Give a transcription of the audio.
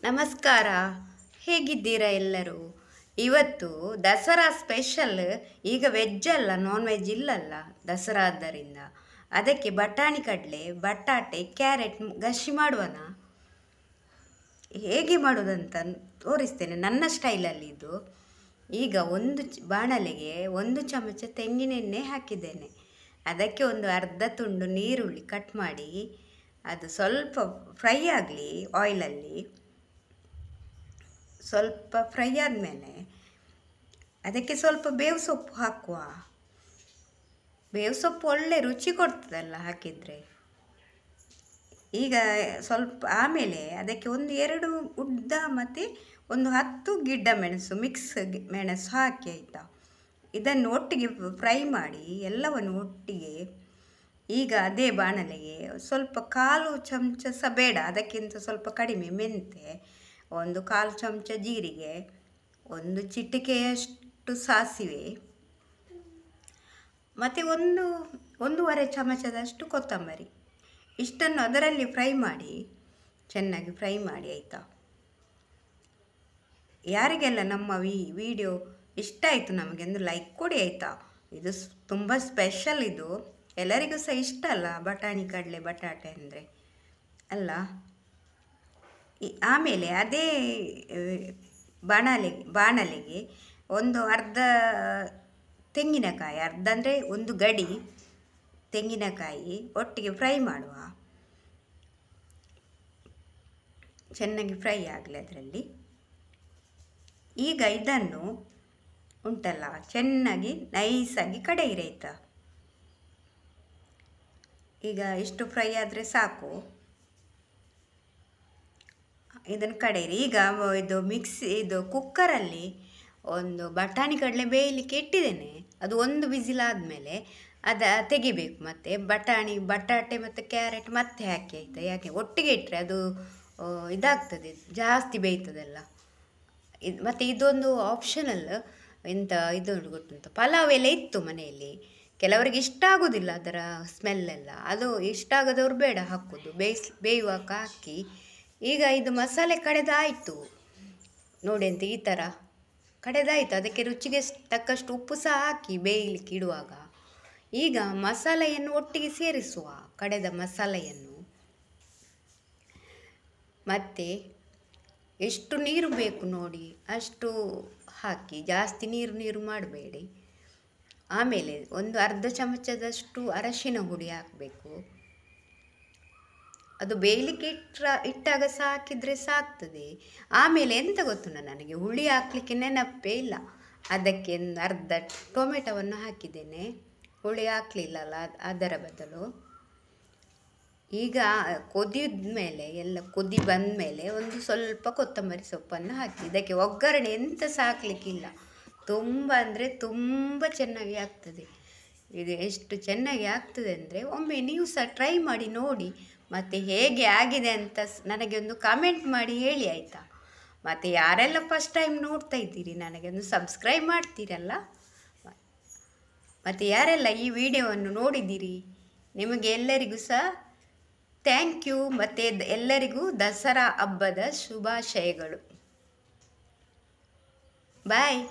ನಮಸ್ಕಾರ. ಹೇಗಿದ್ದೀರಾ ಎಲ್ಲರೂ? ಇವತ್ತು ದಸರಾ ಸ್ಪೆಷಲ್. ಈಗ ವೆಜ್ ಅಲ್ಲ, ನಾನ್ ವೆಜ್ ಇಲ್ಲಲ್ಲ ದಸರಾ ಆದ್ದರಿಂದ. ಅದಕ್ಕೆ ಬಟಾಣಿ ಕಡಲೆ, ಬಟಾಟೆ, ಕ್ಯಾರೆಟ್ ಗಶಿ ಮಾಡುವನ. ಹೇಗೆ ಮಾಡೋದಂತ ತೋರಿಸ್ತೇನೆ ನನ್ನ ಸ್ಟೈಲಲ್ಲಿ ಇದು. ಈಗ ಬಾಣಲೆಗೆ 1 ಚಮಚ ತೆಂಗಿನೆಣ್ಣೆ ಹಾಕಿದ್ದೇನೆ. ಅದಕ್ಕೆ ಒಂದು ಅರ್ಧ ತುಂಡು ನೀರುಳ್ಳಿ ಕಟ್ ಮಾಡಿ ಅದು ಸ್ವಲ್ಪ ಫ್ರೈ ಆಗಲಿ ಆಯಿಲಲ್ಲಿ. ಸ್ವಲ್ಪ ಫ್ರೈ ಆದಮೇಲೆ ಅದಕ್ಕೆ ಸ್ವಲ್ಪ ಬೇವು ಸೊಪ್ಪು ಹಾಕುವ. ಬೇವು ಸೊಪ್ಪು ಒಳ್ಳೆ ರುಚಿ ಕೊಡ್ತದಲ್ಲ ಹಾಕಿದರೆ. ಈಗ ಸ್ವಲ್ಪ ಆಮೇಲೆ ಅದಕ್ಕೆ 1-2 ಉದ್ದ ಮತ್ತು 10 ಗಿಡ್ಡ ಮೆಣಸು, ಮಿಕ್ಸ್ ಮೆಣಸು ಹಾಕಿ ಆಯಿತಾ. ಇದನ್ನು ಒಟ್ಟಿಗೆ ಫ್ರೈ ಮಾಡಿ ಎಲ್ಲವನ್ನು ಒಟ್ಟಿಗೆ. ಈಗ ಅದೇ ಬಾಣಲೆಗೆ ಸ್ವಲ್ಪ 1/4 ಚಮಚ ಸಹ ಬೇಡ, ಅದಕ್ಕಿಂತ ಸ್ವಲ್ಪ ಕಡಿಮೆ ಮೆಂತೆ, 1/4 ಚಮಚ ಜೀರಿಗೆ, 1 ಚಿಟಿಕೆಯಷ್ಟು ಸಾಸಿವೆ ಮತ್ತು 1-1.5 ಚಮಚದಷ್ಟು ಕೊತ್ತಂಬರಿ. ಇಷ್ಟನ್ನು ಅದರಲ್ಲಿ ಫ್ರೈ ಮಾಡಿ, ಚೆನ್ನಾಗಿ ಫ್ರೈ ಮಾಡಿ ಆಯಿತಾ. ಯಾರಿಗೆಲ್ಲ ನಮ್ಮ ವಿಡಿಯೋ ಇಷ್ಟ ಆಯಿತು ನಮಗೆ ಒಂದು ಲೈಕ್ ಕೊಡಿ ಆಯಿತಾ. ಇದು ತುಂಬ ಸ್ಪೆಷಲ್, ಇದು ಎಲ್ಲರಿಗೂ ಸಹ ಇಷ್ಟ ಅಲ್ಲ ಬಟಾಣಿ ಕಡಲೆ ಬಟಾಟೆ ಅಂದರೆ ಅಲ್ಲ. ಆಮೇಲೆ ಅದೇ ಬಾಣಲೆಗೆ ಒಂದು ಅರ್ಧ ತೆಂಗಿನಕಾಯಿ, ಅರ್ಧ ಅಂದರೆ 1 ಗಡಿ ತೆಂಗಿನಕಾಯಿ ಒಟ್ಟಿಗೆ ಫ್ರೈ ಮಾಡುವ. ಚೆನ್ನಾಗಿ ಫ್ರೈ ಆಗಲಿ ಅದರಲ್ಲಿ. ಈಗ ಇದನ್ನು ಉಂಟಲ್ಲ ಚೆನ್ನಾಗಿ ನೈಸಾಗಿ ಕಡೆಯಿರಿ ಆಯಿತಾ. ಈಗ ಇಷ್ಟು ಫ್ರೈ ಆದರೆ ಸಾಕು, ಇದನ್ನು ಕಡೆಯಿರಿ. ಈಗ ಇದು ಕುಕ್ಕರಲ್ಲಿ ಒಂದು ಬಟಾಣಿ ಕಡಲೆ ಬೇಯಲಿಕ್ಕೆ ಇಟ್ಟಿದ್ದೇನೆ. ಅದು 1 ವಿಸಿಲ್ ಆದಮೇಲೆ ತೆಗಿಬೇಕು. ಮತ್ತು ಬಟಾಟೆ ಮತ್ತು ಕ್ಯಾರೆಟ್ ಮತ್ತೆ ಹಾಕಿ ಆಯಿತಾ. ಯಾಕೆ ಒಟ್ಟಿಗೆ ಇಟ್ಟರೆ ಅದು ಇದಾಗ್ತದೆ, ಜಾಸ್ತಿ ಬೇಯ್ತದಲ್ಲ. ಮತ್ತು ಇದೊಂದು ಆಪ್ಷನಲ್. ಇದು ಗೊತ್ತುಂಟು, ಪಲಾವ್ ಎಲೆ ಇತ್ತು ಮನೆಯಲ್ಲಿ. ಕೆಲವರಿಗೆ ಇಷ್ಟ ಆಗೋದಿಲ್ಲ ಅದರ ಸ್ಮೆಲ್ಲೆಲ್ಲ. ಅದು ಇಷ್ಟ ಆಗದವ್ರು ಬೇಡ ಹಾಕೋದು, ಬೇಯುವಾಗ ಹಾಕಿ. ಈಗ ಇದು ಮಸಾಲೆ ಕಡೆದಾಯಿತು ನೋಡಿ ಅಂತ, ಈ ಥರ ಕಡೆದಾಯಿತು. ಅದಕ್ಕೆ ರುಚಿಗೆ ತಕ್ಕಷ್ಟು ಉಪ್ಪು ಸಹ ಹಾಕಿ ಬೇಯಲಿಕ್ಕೆ ಇಡುವಾಗ. ಈಗ ಮಸಾಲೆಯನ್ನು ಒಟ್ಟಿಗೆ ಸೇರಿಸುವ, ಕಡೆದ ಮಸಾಲೆಯನ್ನು. ಮತ್ತು ಎಷ್ಟು ನೀರು ಬೇಕು ನೋಡಿ ಅಷ್ಟು ಹಾಕಿ, ಜಾಸ್ತಿ ನೀರು ಮಾಡಬೇಡಿ. ಆಮೇಲೆ ಅರ್ಧ ಚಮಚದಷ್ಟು ಅರಶಿನ ಹುಡಿ ಹಾಕಬೇಕು. ಅದು ಬೇಯಲಿಕ್ಕೆ ಇಟ್ಟಾಗ ಸಹ ಹಾಕಿದರೆ ಸಾಕ್ತದೆ. ಆಮೇಲೆ ಎಂತ ಗೊತ್ತುಂಟ, ನನಗೆ ಹುಳಿ ಹಾಕಲಿಕ್ಕೆ ನೆನಪೇ ಇಲ್ಲ. ಅದಕ್ಕೆ ಅರ್ಧ ಟೊಮೆಟೊವನ್ನು ಹಾಕಿದ್ದೇನೆ, ಹುಳಿ ಹಾಕಲಿಲ್ಲಲ್ಲ ಅದರ ಬದಲು. ಈಗ ಕುದಿ ಬಂದ ಮೇಲೆ ಸ್ವಲ್ಪ ಕೊತ್ತಂಬರಿ ಸೊಪ್ಪನ್ನು ಹಾಕಿ. ಇದಕ್ಕೆ ಒಗ್ಗರಣೆ ಎಂತ ಸಹ ಹಾಕಲಿಕ್ಕಿಲ್ಲ. ತುಂಬ ಅಂದರೆ ತುಂಬ ಚೆನ್ನಾಗಿ ಆಗ್ತದೆ ಇದು. ಎಷ್ಟು ಚೆನ್ನಾಗಿ ಆಗ್ತದೆ ಅಂದರೆ ಒಮ್ಮೆ ನೀವು ಸಹ ಟ್ರೈ ಮಾಡಿ ನೋಡಿ. ಮತ್ತು ಹೇಗೆ ಆಗಿದೆ ಅಂತ ನನಗೆ ಒಂದು ಕಮೆಂಟ್ ಮಾಡಿ ಹೇಳಿ ಆಯಿತಾ. ಮತ್ತು ಯಾರೆಲ್ಲ ಫಸ್ಟ್ ಟೈಮ್ ನೋಡ್ತಾ ಇದ್ದೀರಿ ನನಗೆ ಒಂದು ಸಬ್ಸ್ಕ್ರೈಬ್ ಮಾಡ್ತೀರಲ್ಲ. ಮತ್ತು ಯಾರೆಲ್ಲ ಈ ವಿಡಿಯೋವನ್ನು ನೋಡಿದ್ದೀರಿ ನಿಮಗೆ ಎಲ್ಲರಿಗೂ ಸಹ ಥ್ಯಾಂಕ್ ಯು. ಮತ್ತು ಎಲ್ಲರಿಗೂ ದಸರಾ ಹಬ್ಬದ ಶುಭಾಶಯಗಳು. ಬಾಯ್.